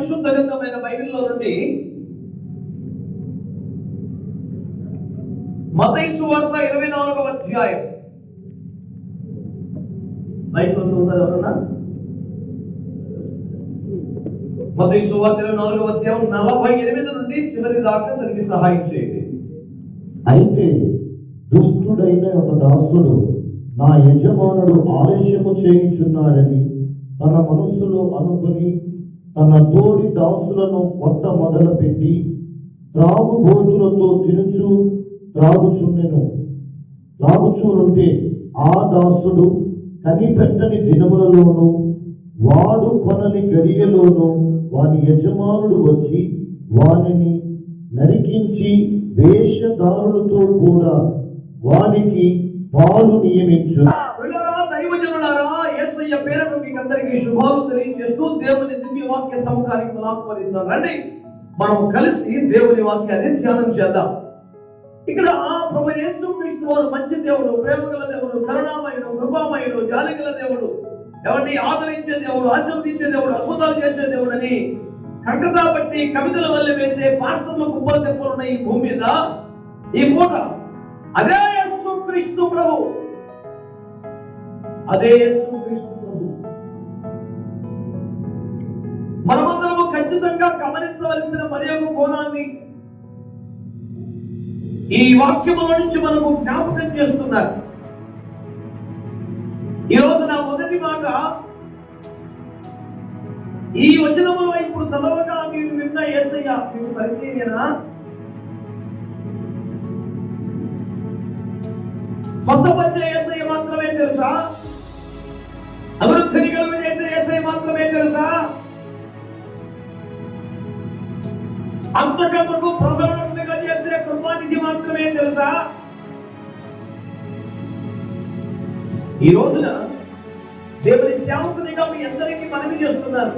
పరిశుద్ధ గ్రంథమైన బైబిల్లో నుండి మత్తయి సువార్త 24వ అధ్యాయం. బైబిల్ చదువుతారు ఎవరన్నా? మత్తయి సువార్త 24వ అధ్యాయం 48 నుండి చివరి దాకా చదివి సహాయం చేయండి. అయితే దుష్టుడైన ఒక దాసుడు నా యజమానుడు ఆలస్యము చేయుచున్నాడని తన మనస్సులో అనుకుని తన తోడి దాసులను కొట్ట మొదలుపెట్టి త్రాగుబోతులతో తినుచు త్రాగుచూనుంటే ఆ దాసుడు కనిపెట్టని దినములలోను వాడు కొనని గడియలోను వాని యజమానుడు వచ్చి వానిని నరికించి వేషధారులతో కూడా వానికి పాలు నియమించు. దైవజనులారా, యేసయ్య పేరుతో మీకు అందరికీ శుభాలు తెలియజేస్తూ దేవుని దివ్య వాక్య సముఖానికి ఆహ్వానిస్తున్నాను. రండి మనం కలిసి దేవుని వాక్యాన్ని ధ్యానం చేద్దాం. ఇక్కడ ప్రభు యేసుక్రీస్తు వారు మంచి దేవుడు, ప్రేమగల దేవుడు, కరుణామయుడు, కృపామయుడు, జాలిగల దేవుడు, ఎవరిని ఆదరించే దేవుడు, ఆశీర్వదించే దేవుడు, అద్భుతాలు చేసే దేవుడు అని కట్టదా బట్టి కవితల వల్ల వేసే పాస్టర్ల కుప్పలు తెప్పులున్న ఈ భూమి మీద ఈ పూట అదే యేసుక్రీస్తు ప్రభు, అదే యేసుక్రీస్తు ప్రభు. మనమందరము ఖచ్చితంగా గమనించవలసిన మరి ఒక కోణాన్ని ఈ వాక్యముల నుంచి మనకు జ్ఞాపకం చేస్తున్నారు. ఈ రోజు నా మొదటి మాట, ఈ వచనములో ఇప్పుడు చదవగా మీరు విన్న యేసయ్య మీకు పరిచయమేనా? స్వస్థపరిచే యేసయ్య మాత్రమే తెలుసా? అభివృద్ధిని కలిగించే యేసయ్య మాత్రమే తెలుసా? అంతకంతకు ప్రధానంగా చేసే కృపానిధి మాత్రమే తెలుసా? ఈ రోజున దేవుని సేవకునిగా మీ అందరికీ మనవి చేస్తున్నారు.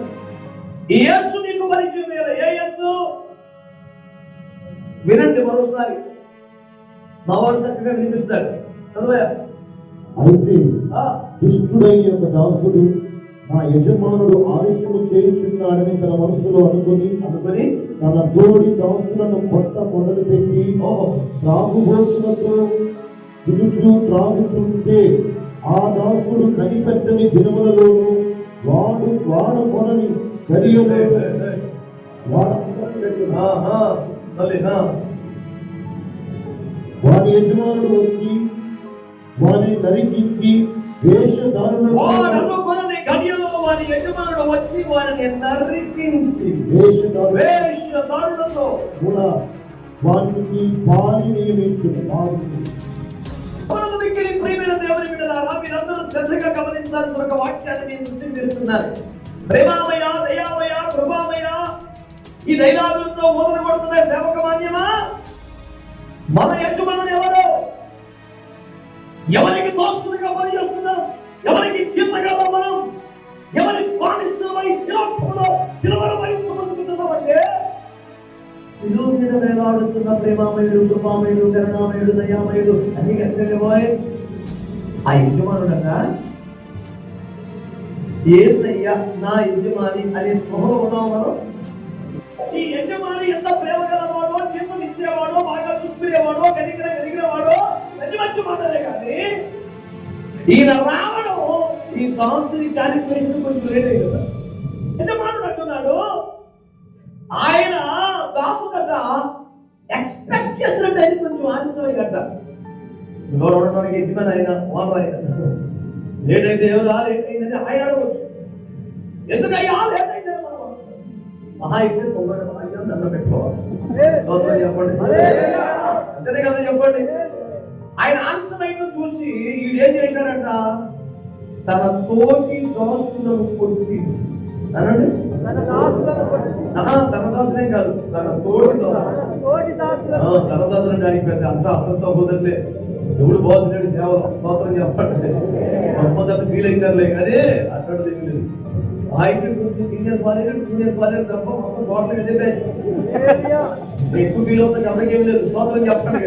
ఈ యేసు నీకు పరిచయం లేదా? ఏ యేసు? వినండి మరోసారి, మా వాడు చక్కగా వినిపిస్తాడు. అయితే దుష్టుడైన ఒక దాసుడు నా యజమానుడు ఆలస్యము చేయుచున్నాడని తన మనసులో అనుకుని తన తోడి దాసులను కొట్ట మొదలుపెట్టి త్రాగుబోతులతో త్రాగుచుంటే ఆ దాసుడు కనిపెట్టని దినములలోను వాడు కొనని వారి యజమానుడు వచ్చి వారిని నరికించి వేషధారులను కూడా వారికి పాలి నియమించును. మీరందరూ శ్రద్ధగా గమనించాల్సిన ఒక వాక్యాన్ని నేను దృష్టి చేస్తున్నారు. ప్రేమామయ, దయామయ, కృపామయ, ఈ దైవాదులతో మొదలు కొడుతున్న సేవక మాన్యమా? మన యజమానుడు ఎవరు? ఎవరికి దోస్తులుగా పని చేస్తున్నాం? ఎవరికి చిన్నగా మనం ఎవరికి పాటిస్తున్నామని పిలవబడుతున్నామంటే శిలువ మీద వేలాడుతున్న ప్రేమామయుడు, కృపామయుడు, కరుణామయుడు, దయామయుడు అన్ని ఎక్కడికి పోయి ఆ యజమానుడట యేసయ్య నా యజమాని అనే స్పృహలో ఉన్నాం మనం. ఈ యజమాని ఎంత ప్రేమ గలవాడో, చేతులిచ్చేవాడో, బాగా చూసుకునేవాడో, గదిగినవాడో మంచి మంచి మాటలే కానీ ఈయన రావడం ఈ దాసుని కార్యక్రమం కొంచెం లేదే కదా. యజమానుడు అంటున్నాడు, ఆయన దాసు కదా ఎక్స్పెక్ట్ చేసినట్టు అయితే కొంచెం ఆలస్యమై కదా గౌరవడానికి యజమాని ఆయన వాడు ఆయన లేట్ అయితే ఎవరా లేట్ అయిందని ఆయన అడగవచ్చు. ఎందుకయ్యా లేట్ అయితే మహా అయితే తొందర దండ పెట్టుకోవాలి. చెప్పండి అంతే కదా, చెప్పండి. ఆయన ఆలస్యమైన చూసి ఈడేం చేశాడంట, తన తోటి దాసులను కొట్టి అనండి. తన దాసులే కాదు, తన తోటి తన దాసులు అడిగిపోయింది. అంతా అర్థం సహోదరులే, ఎవడు బాసులేడు సేవలు స్తోత్రం చెప్పండి. మొదట ఫీల్ అవుతారులే కానీ అక్కడ తెలియలేదు. ఆయన సీనియర్ పాలేరు తప్ప మొత్తం టోటల్ ఎక్కువ ఫీల్ అవుతుంది. ఎవరికేం లేదు, స్తోత్రం చెప్పండి.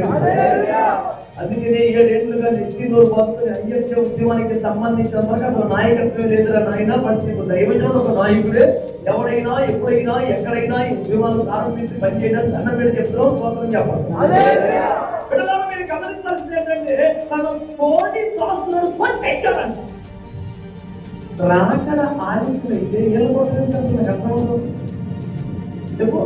అందుకనే 7 ఏళ్లుగా నెత్తిలో పోతున్న అయ్యప్ప ఉద్యమానికి సంబంధించినంతవరకు అసలు నాయకత్వం లేదురా నాయన. ప్రతి దైవజనుడు ఒక నాయకుడే. ఎవడైనా ఎప్పుడైనా ఎక్కడైనా ఈ ఉద్యమాలు ప్రారంభించి పనిచేయడానికి దండం పెట్టి చెప్తున్నాం, స్వాతంత్రం చెప్పాలి. బిడ్డలారా, మీరు గమనించాల్సింది ఏంటంటే తన తోటి దాసులను కొట్టేశాడంట. రాకడ ఆలస్యమైతే ఏళ్ళపోతుంది అర్థం చెప్పు.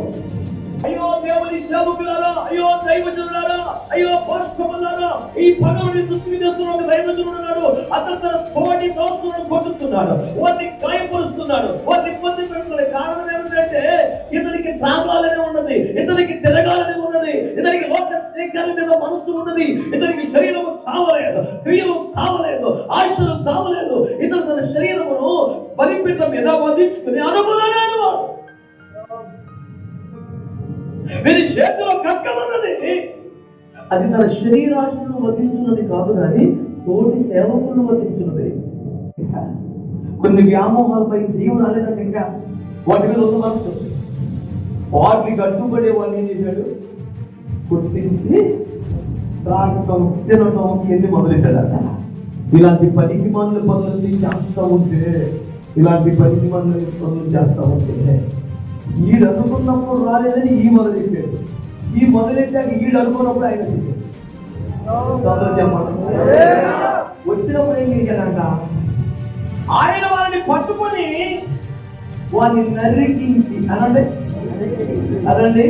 అయ్యో దేవుని సేవకులారా, అయ్యో దైవజనులారా, అయ్యో పోషకులారా, ఈ పనుని దృష్టి చేస్తున్న ఒక దైవజనుడు ఉన్నాడు. అతను తన తోటి దోస్తులను కొట్టుతున్నాడు, వాటిని గాయపరుస్తున్నాడు, వాటిని ఇబ్బంది పెడుతున్నాడు. కారణం ఏమిటంటే ఇతనికి తాగాలని ఉన్నది, ఇతనికి తిరగాలని ఉన్నది, ఇతనికి లోక స్నేహాల మీద మనస్సు ఉన్నది, ఇతనికి శరీరము చావలేదు, క్రియలు చావలేదు, ఆశలు చావలేదు. ఇతను తన శరీరమును బలిపీఠం మీద వధించుకుని అనుకున్నాడు. వీరి చేతిలో ఖడ్గమున్నది. అది తన శరీరాశులను వధించున్నది కాదు కానీ తోటి సేవకులను వధించున్నది. కొన్ని వ్యామోహాలపై జీవం రాలేదంటే ఇంకా వాటి మీద ఉన్న మనసు వాటికి కట్టుబడే వాళ్ళు ఏం చేశాడు, కొట్టించి త్రాగటం తినటం ఇవన్నీ మొదలెట్టాడట. ఇలాంటి పనికి పనులు చేస్తూ ఉంటే, ఇలాంటి పనికి పనులు చేస్తూ ఉంటే ఈడు అనుకున్నప్పుడు రాలేదని ఈ మొదలెట్టాడు. ఈ మొదలెట్టాక ఈడు అనుకున్నప్పుడు ఆయన వచ్చినప్పుడు ఏం చేశాడంట, ఆయన వారిని పట్టుకొని వారిని నరికించి అనండి అదండి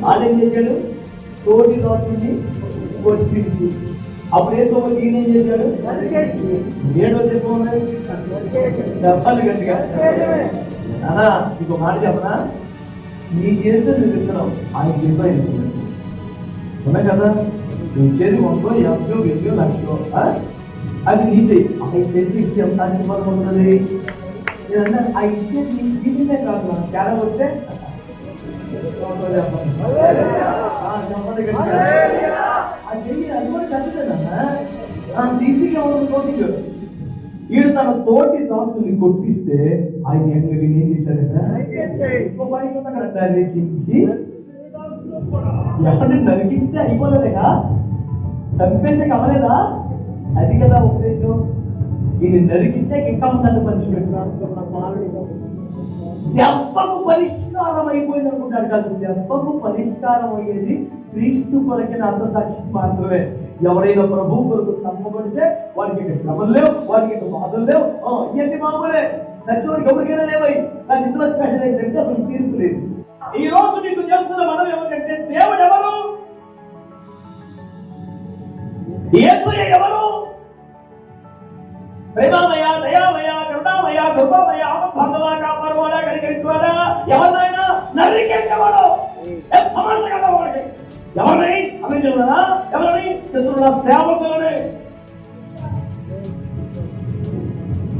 ఆడేం చేశాడు, తోటి రాసుని కొట్టించి. అప్పుడు ఏ తోటి ఈయన ఏం చేశాడు, ఏడో చెప్పాలి గట్టిగా. అనా ఇంకో మాట చెప్పనా, నీ చేస్తే నువ్వు చెప్తున్నావు, ఆయన చేస్తా ఉన్నాయి కదా. నువ్వు చేసి 100, 50, 1000, 1,00,000 అది నీ చేయి. ఆయన చేసి ఇచ్చే సాధ్యపడి ఉంటుంది. ఆ ఇచ్చే నీ జీవితే కాదు, తేడా వస్తే చెప్పండి అది కూడా చదువుతాడన్నా తీసిగా ఉన్న తోటిగా. ఈడు తన తోటి దాసుని కొట్టిస్తే ఆయన ఏం చేశాడట, నరికించి. ఎవరిని నరికిస్తే అయిపోలేదుగా, చంపేసే కవలేదా, అది కదా ఉపదేశం. ఈయన నరికించే ఇంకా ఉందని మనిషి పెట్టుకున్నాడు. దెబ్బకు పరిష్కారం అయిపోయింది అనుకుంటాడు కాదు. దెబ్బకు పరిష్కారం అయ్యేది క్రీస్తు కొరకైన అర్థసాక్షి మాత్రమే. ఎవరైనా ప్రభు కొరకు చంపబడితే వారికి శ్రమలు లేవు, వారికి బాధలు లేవు, ఇవన్నీ మామూలే. సచివానికి ఎవరికైనా లేవై. కానీ ఇందులో స్పెషల్ ఏంటంటే అసలు తీర్పు లేదు. ఈ రోజు మీకు చేస్తున్న మనం ఏమిటంటే, దేవుడు ఎవరు, యేసయ్య ఎవరు, ప్రేమమయ, దయామయ, కరుణామయ, కృపామయ, ఆపద్బాంధవ, కాపాడువాడా, కనికరించువాడా, ఎవరినైనా నరికేసేవాడు, వాడికి ఎవరిని అభిజనులనా, ఎవరిని శత్రువుల సేవకులని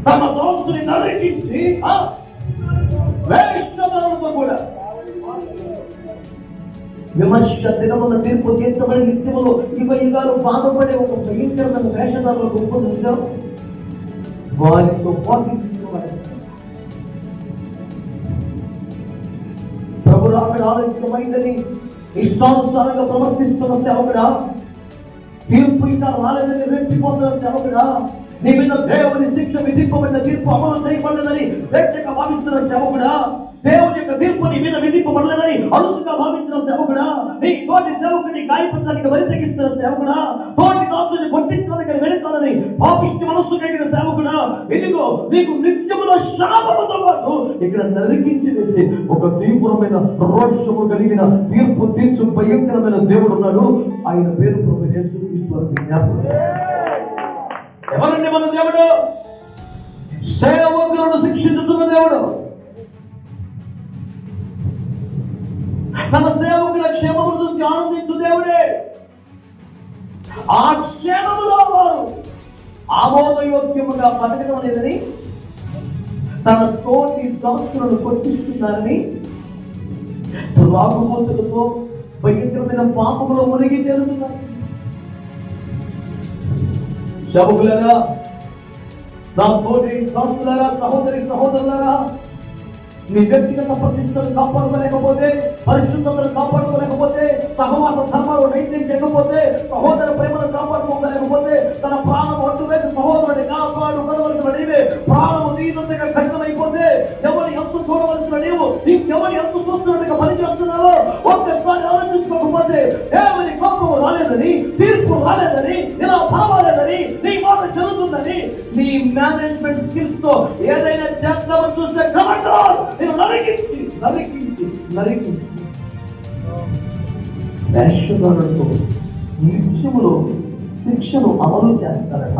తమ దోస్తుని నరికించి వేషధారులతో కూడా విమర్శ దినమున తీర్పు తీర్చబడి నిత్యములో యుగాలు బాధపడే ఒక భయంకరమైన వేషధారులకు ఉపయోగించారు. వారితో పాటు ప్రభు రాకడ ఆలస్యమైందని ఇష్టానుసారంగా ప్రవర్తిస్తున్న సేవకుడా, తీర్పు ఇంకా రాలేదని రెచ్చిపోతున్న సేవకుడా, నీ మీద దేవుని శిక్ష విధింపబడిన తీర్పు అమలు చేయబడలేదని వ్యక్తిగా భావిస్తున్న సేవకుడా, దేవుని యొక్క తీర్పు నీ మీద విధింపబడలేదని అలుసుగా భావించిన సేవకుడా, నీ తోటి సేవకుని గాయపరచడానికి వరితగిస్తున్న సేవకుడా, తోటి దాసుని కొట్టించడానికి వెళుతానని పాపిష్టి మనస్సు కలిగిన సేవకుడా, ఇదిగో నీకు నిత్యములో శాపముతో పాటు ఇక్కడ నరికించి వేసి ఒక తీవ్రమైన రోషము కలిగిన తీర్పు తీర్చు భయంకరమైన దేవుడు ఉన్నాడు. ఆయన పేరు ప్రభు యేసుక్రీస్తు. ఎవరండి మన దేవుడు? సేవకులను శిక్షించుతున్న దేవుడు. తన సేవకుల క్షేమము చూసి ఆనందించు దేవుడే. ఆ క్షేమములో వారు ఆమోదయోగ్యముగా బతకడం లేదని తన తోటి దాసులను కొట్టిస్తున్నారని రాకుపోతులతో భయంకరమైన పాపములో మునిగి తేలుతున్నారు. సేవకులారా, నా తోటి దాసులారా, సహోదరి సహోదరులారా, నీ వ్యక్తిగత ప్రతిష్టను కాపాడుకోలేకపోతే, పరిశుద్ధతను కాపాడుకోలేకపోతే, సహవాస ధర్మాలు మెయింటైన్ చేయకపోతే, సహోదర ప్రేమను కాపాడుకోలేకపోతే, తన ప్రాణం అడ్డు వేసి సహోదరుని కాపాడుకోవలసిన నీవే ప్రాణము నీదంతగా ఖచ్చితమైపోతే, ఎవరి ఎంత చూడవలసిన నీవు ఇంకెవరి ఎంత చూస్తున్నట్టుగా పనిచేస్తున్నావో ఒక్కసారి ఆలోచించుకోకపోతే, దేవుని కోపము రాలేదని, తీర్పు రాలేదని, ఇలా పర్వాలేదని, నీ మాట జరుగుతుందని, నీ మేనేజ్మెంట్ స్కిల్స్ తో ఏదైనా చేద్దామని చూస్తే కలెక్టర్ నేను నరికించి వేషధారులతో నిత్యములో శిక్షను అమలు చేస్తారట.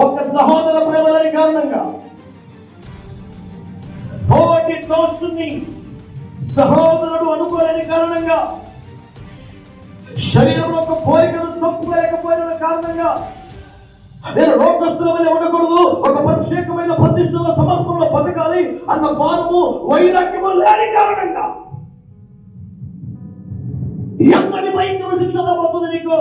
ఒక సహోదర ప్రేమలని కారణంగా తోటి దోస్తుని సహోదరుడు అనుకోలేని కారణంగా, శరీరంలో ఒక కోరికను చంపుకోలేకపోయిన కారణంగా, నేను రోగస్తుల వల్ల ఉండకూడదు, ఒక ప్రత్యేకమైన ప్రతిష్టలో సమర్పణలో బతకాలి అన్న భావము వైరాగ్యము లేని కారణంగా ఎంతటి భయంకర శిక్ష రాబోతుంది నీకు.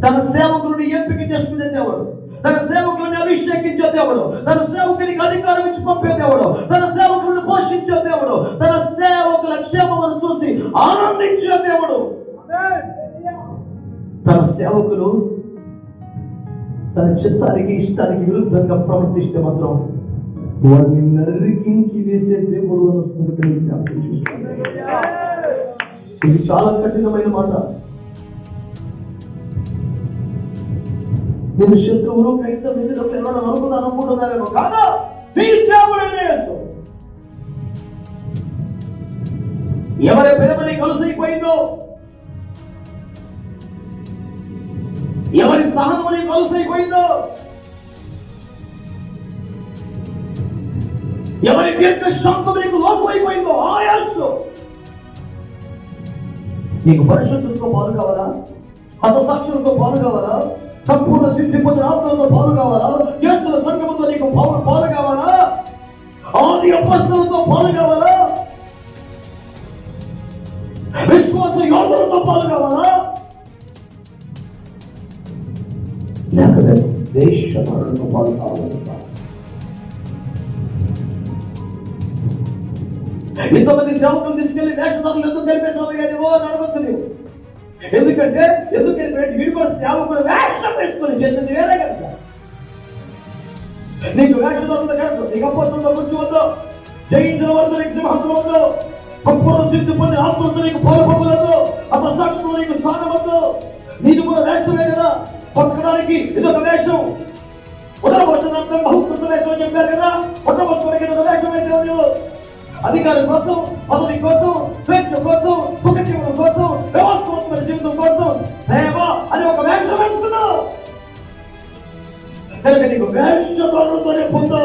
తన సేవకులను ఎంపిక చేసుకునే దేవుడు, తన సేవకులను అభిషేకించే దేవుడు, తన సేవకునికి అధికారం ఇచ్చి పంపే దేవుడు, తన సేవకులను పోషించే దేవుడు, తన సేవకుల క్షేమమును చూసి ఆనందించే దేవుడు. తన సేవకులు తన చిత్తానికి ఇష్టానికి విరుద్ధంగా ప్రవర్తిస్తే మాత్రం వారిని నరికించి వేసే దేవుడు ఇది చాలా కఠినమైన మాట. నేను శత్రువులు క్రైస్తవ వ్యక్తులకు ఎవరైనా అనుకుంటున్నారేమో కాదా, నీ దేవుడే. ఎవరి ప్రేమని కలుసైపోయిందో, ఎవరి సహనమని కలుసైపోయిందో, ఎవరి దీర్ఘ శాంతం నీకు లోపు అయిపోయిందో, ఆయాసు నీకు పరిశుద్ధంతో పాలు కావాలా, హతసాక్షులతో పాలు కావాలా, సంపూర్ణ సిద్ధి పొందిన ఆత్మలతో పాలు కావాలా, చేస్తున్న సంఘముతో నీకు పాలు కావాలా, ఆది అపస్తులతో పాలు కావాలా, విశ్వాస యోధులతో పాలు కావాలా, లేకపోతే దేశపరులతో పాలు కావాలా? ఇంతమంది సేవకులు తీసుకెళ్లి దేశదారులు ఎందుకు కలిపేసావు అని అడగచ్చు. ఎందుకంటే వీడు కూడా సేవకుడు వేషం వేసుకొని చేసింది వేరే కదా. నీకు వేషదారులతో కాదు, నీకు అపోస్తులతో కూర్చో వద్దు, జయించిన వద్దు, నీకు సింహాసనం వద్దు, సంపూర్ణ సిద్ధి పొంది ఆత్మతో నీకు పోలపొద్దు, అపసాక్షులు నీకు స్థానం వద్దు. నీకు కూడా వేషమే కదా, పక్కడానికి ఇదొక వేషం. ఉదరవచనార్థం బహుకృత వేషం చెప్పారు కదా, ఉదరవచనానికి ఇదొక వేషం వేసావు నీవు. అధికారం కోసం, పదవి కోసం, స్వేచ్ఛ కోసం, సుఖజీవనం కోసం, వ్యవస్థాత్మక జీవితం కోసం సేవ అని ఒక వేషం వేస్తున్నావు. కనుక నీకు వేషతోనే పొందు.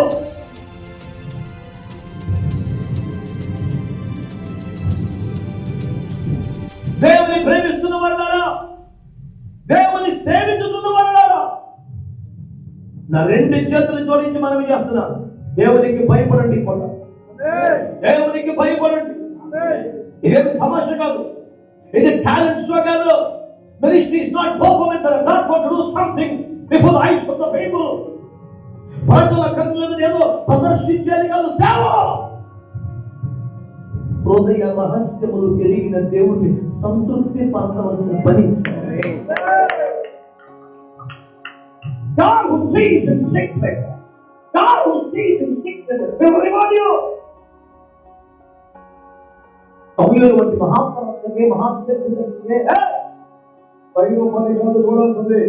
దేవుని ప్రేమిస్తున్న వాళ్ళారా, దేవుని సేవించుతున్న వాళ్ళారా, నా రెండు చేతులు జోడించి మనవి చేస్తున్నా, దేవునికి భయపడండి. దేవునికి భయపడండి. ఇదేమి తమాష కాదు, ఇది టాలెంట్ షో కాదు. Ministry is not performance are not for to do something before the eyes of the people. ప్రజల కన్నులను ఏదో ప్రదర్శించేది కాదు సేవ. హృదయ రహస్యములు ఎరిగిన దేవుణ్ణి సంతృప్తి పరచవలసిన పని. God who sees in secret, God who sees in secret will reward you. సమయంలో వంటి మహాత్మకే మహాత్మే పైన పని కాదు చూడాల్సింది.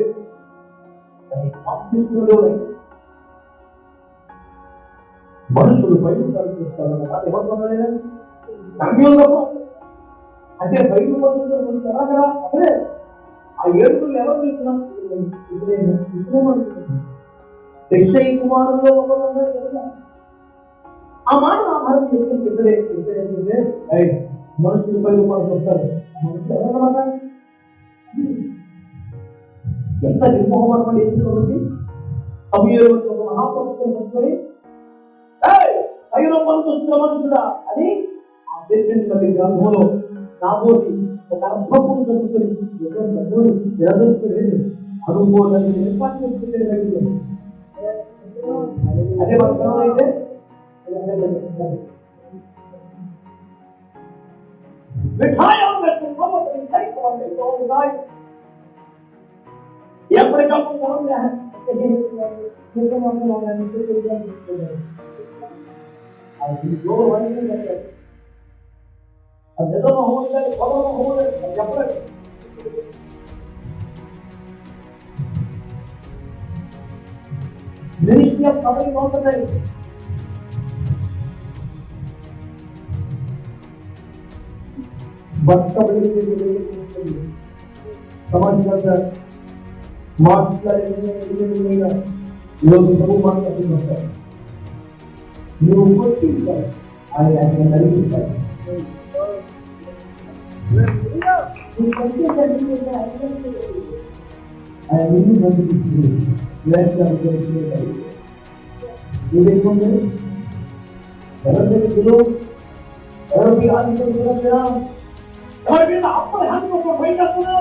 మనుషులు పైన కల్పిస్తారు ఏమంటున్నారా సమయంలో అంటే బయట పడుతుందా అదే ఆ ఏడుగులు ఎవరు చూస్తున్నాం కుమారులో ఆ మాట ఆ మాట చెప్తే మనుషులు పై రూపాయలు వస్తారు. ఎంత నిర్మోహం ఎందుకు సమయంలో ఒక మహాప్రభుత్వం వస్తుంది 5 రూపాయలు వస్తున్న మనుషుడా అని ఆ దేశం గ్రంథంలో నాబోటి ఒక అర్థము జరుగుతుంది జరుగుతుంది అనుకోవడానికి ఏర్పాటు చేసుకుంటే అదే అర్థం అయితే ఎప్పటికప్పుడు ministry of covering all the time. But समाज मार्क्स लोग सब मार्क्स अपनी होता है ये ऊपर ठीक है आई ऐसे नहीं होता है ये कैसे करनी है आई नहीं बनती लेट्स कम करके ये देखो मेरे घर में लोग घर भी आदमी को मेरा घर में अपने हाथ को कोई ना सुनो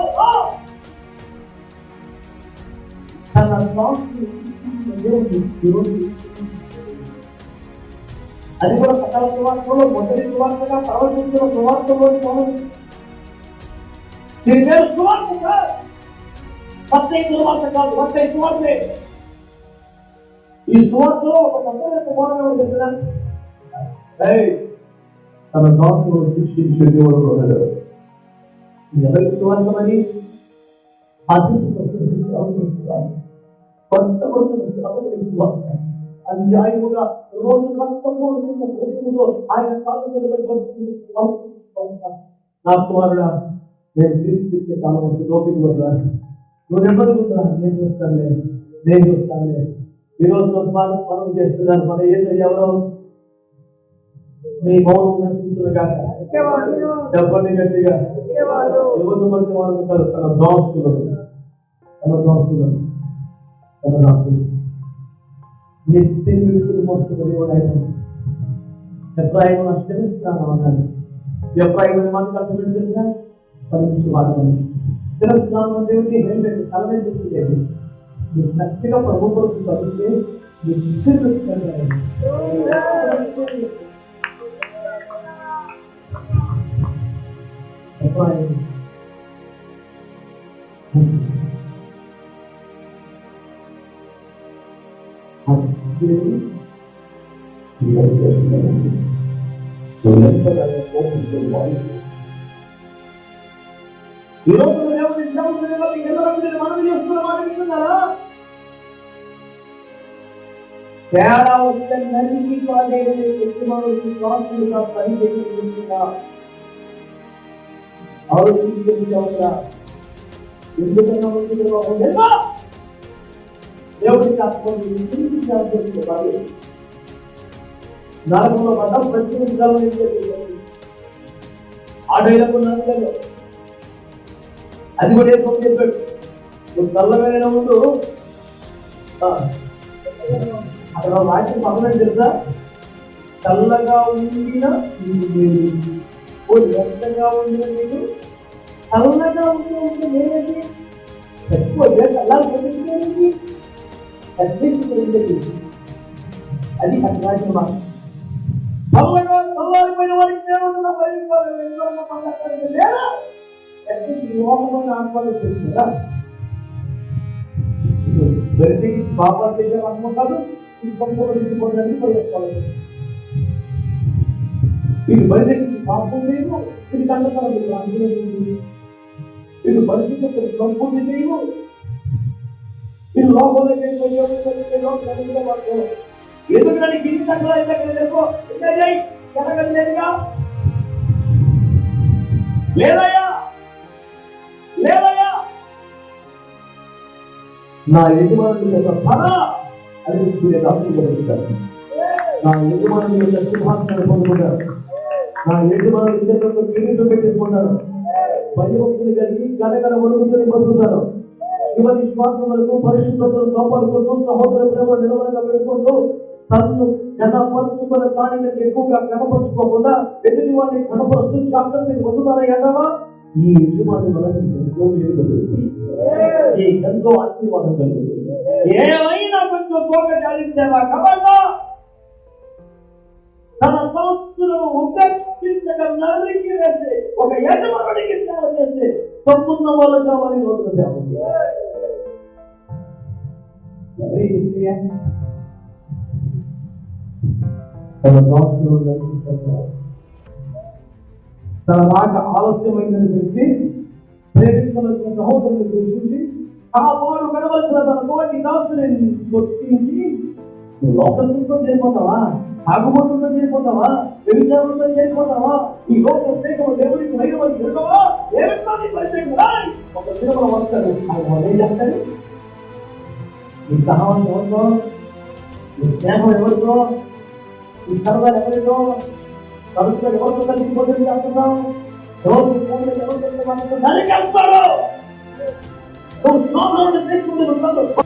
తన సాక్షి అది కూడా సకల సువార్తలో మొదటి సువార్తగా ప్రవచించిన సువార్తలో దీని పేరు సువార్త కాదు సత్య సువార్త కాదు సత్య సువార్తే ఈ సువార్తలో ఒక సత్య కుమారుడు చెప్పినాను తన దాసులు శిక్షించే దేవుడు ఉన్నాడు ఎవరి సువార్తమని అన్యాయముగా రోజు కష్టపడుతున్న హృదయముతో ఆయన నా కుమారుడా నేను తీసుకొచ్చే కాలం వస్తుంది ఓపిక పడతాను నువ్వు నెమ్మదిగా నేను చూస్తానులే నేను చూస్తానులే ఈరోజు మనం చేస్తున్నాను మన ఏసయ్య ఎవరో మీ మౌనం నశించుగా చెప్పండి గట్టిగా ఎవరు పడితే వాళ్ళు తన దోస్తులను నిత్యం విడుదల మోసుకుని ఆయన ఎప్రాయిం క్షమిస్తున్నాను అన్నాడు ఎప్రాయిం మాట కలిసి తెలుసా పరీక్ష వాడమని తెలుస్తున్నాను దేవుడికి ఏంటంటే తలనే చూసుకోలేదు మీరు చక్కగా ప్రభు కొరకు చదివితే తేడా వస్తే నరికి కాలేజీగా పని చేస్తున్నా ఆలోచించా ఎందుకన్నా దేవుడికి అర్థం నరకంలో పడ్డం ప్రతినిధించాలని ఆడేళ్లకు నరకంలో అది కూడా ఏదో చెప్పాడు నువ్వు చల్లమైన ముందు అక్కడ వాక్యం పక్కన తెలుసా చల్లగా ఉండిన ఎంతగా ఉండిన నీకు చల్లగా ఉంటే నేనేది ఎక్కువ చల్లాలి అది అర్థం చల్లారిపోయిన వాడికి వెళ్తికి బాబా దగ్గర అమ్మ కాదు ఇంకొకటి పరిగెత్తాలి ఇది బయటకి పాపం లేదు ఇది కండకాలు ఇది పరిస్థితి సంపూర్తి చేయవు ఇది లోపల ఎందుకు దాన్ని గిరి జరగలేదుగా లేదయ్యా లేదయ్యా నా యజమానుడి యొక్క పద అని రాష్ట్రీకరిస్తారు నా యజమానుడి యొక్క సింహాసనాన్ని పొందుకుంటారు నా యజమానుడి చేతుల్లో కిరీటం పెట్టించుకుంటారు భయభక్తులు కలిగి గడగడ వణుకుని బతుకుతారు శివ విశ్వాసం వరకు పరిశుద్ధతను కాపాడుకుంటూ సహోదర ప్రేమ నిలవడంగా పెట్టుకుంటూ తనను ఘనపరుచుకున్న దానికంటే ఎక్కువగా కనపరుచుకోకుండా ఎదుటి వాడిని కనపరుస్తూ జాగ్రత్తగా పొందుతారా ఎడవా ఈ యజమాని వల్ల నీకు ఎంతో మేలు కలుగుతుంది, నీకు ఎంతో ఆశీర్వాదం కలుగుతుంది. ఏమైనా కొంచెం తోక జాలించేవా కబడ్డా తన సంస్థలను ఉపేక్షించక నరికి వేసి ఒక యజమానుడికి సేవ చేసి తప్పున్న వాళ్ళు కావాలి రోజులు సేవ తన దాసులు తన రాక ఆలస్యమైందని తెలిసి ప్రేమించవలసిన సహోదరుని దృష్టించి ఆ వాడు కనవలసిన తన తోటి దాసుని గుర్తించి లోకంతో చేరిపోతావా, ఆగుబోతుందో చేరిపోతావా, వ్యభిచారంతో చేరిపోతావా, ఈ లోకం సేకం దేవుడికి వైరవని జరగవా, ఏమిటి పరిచయం ఒక తిరుమల వస్తాడు. ఆయన ఏం చేస్తాడు? ఈ సహవాసం ఎవరితో, ఈ స్నేహం ఎవరితో, ఈ సరదాలు ఎవరితో, తరచుగా ఎవరితో కలిసిపోతుంది చేస్తున్నాం, ఎవరితో నరికేస్తాడు. నువ్వు స్వామి తీసుకుంటే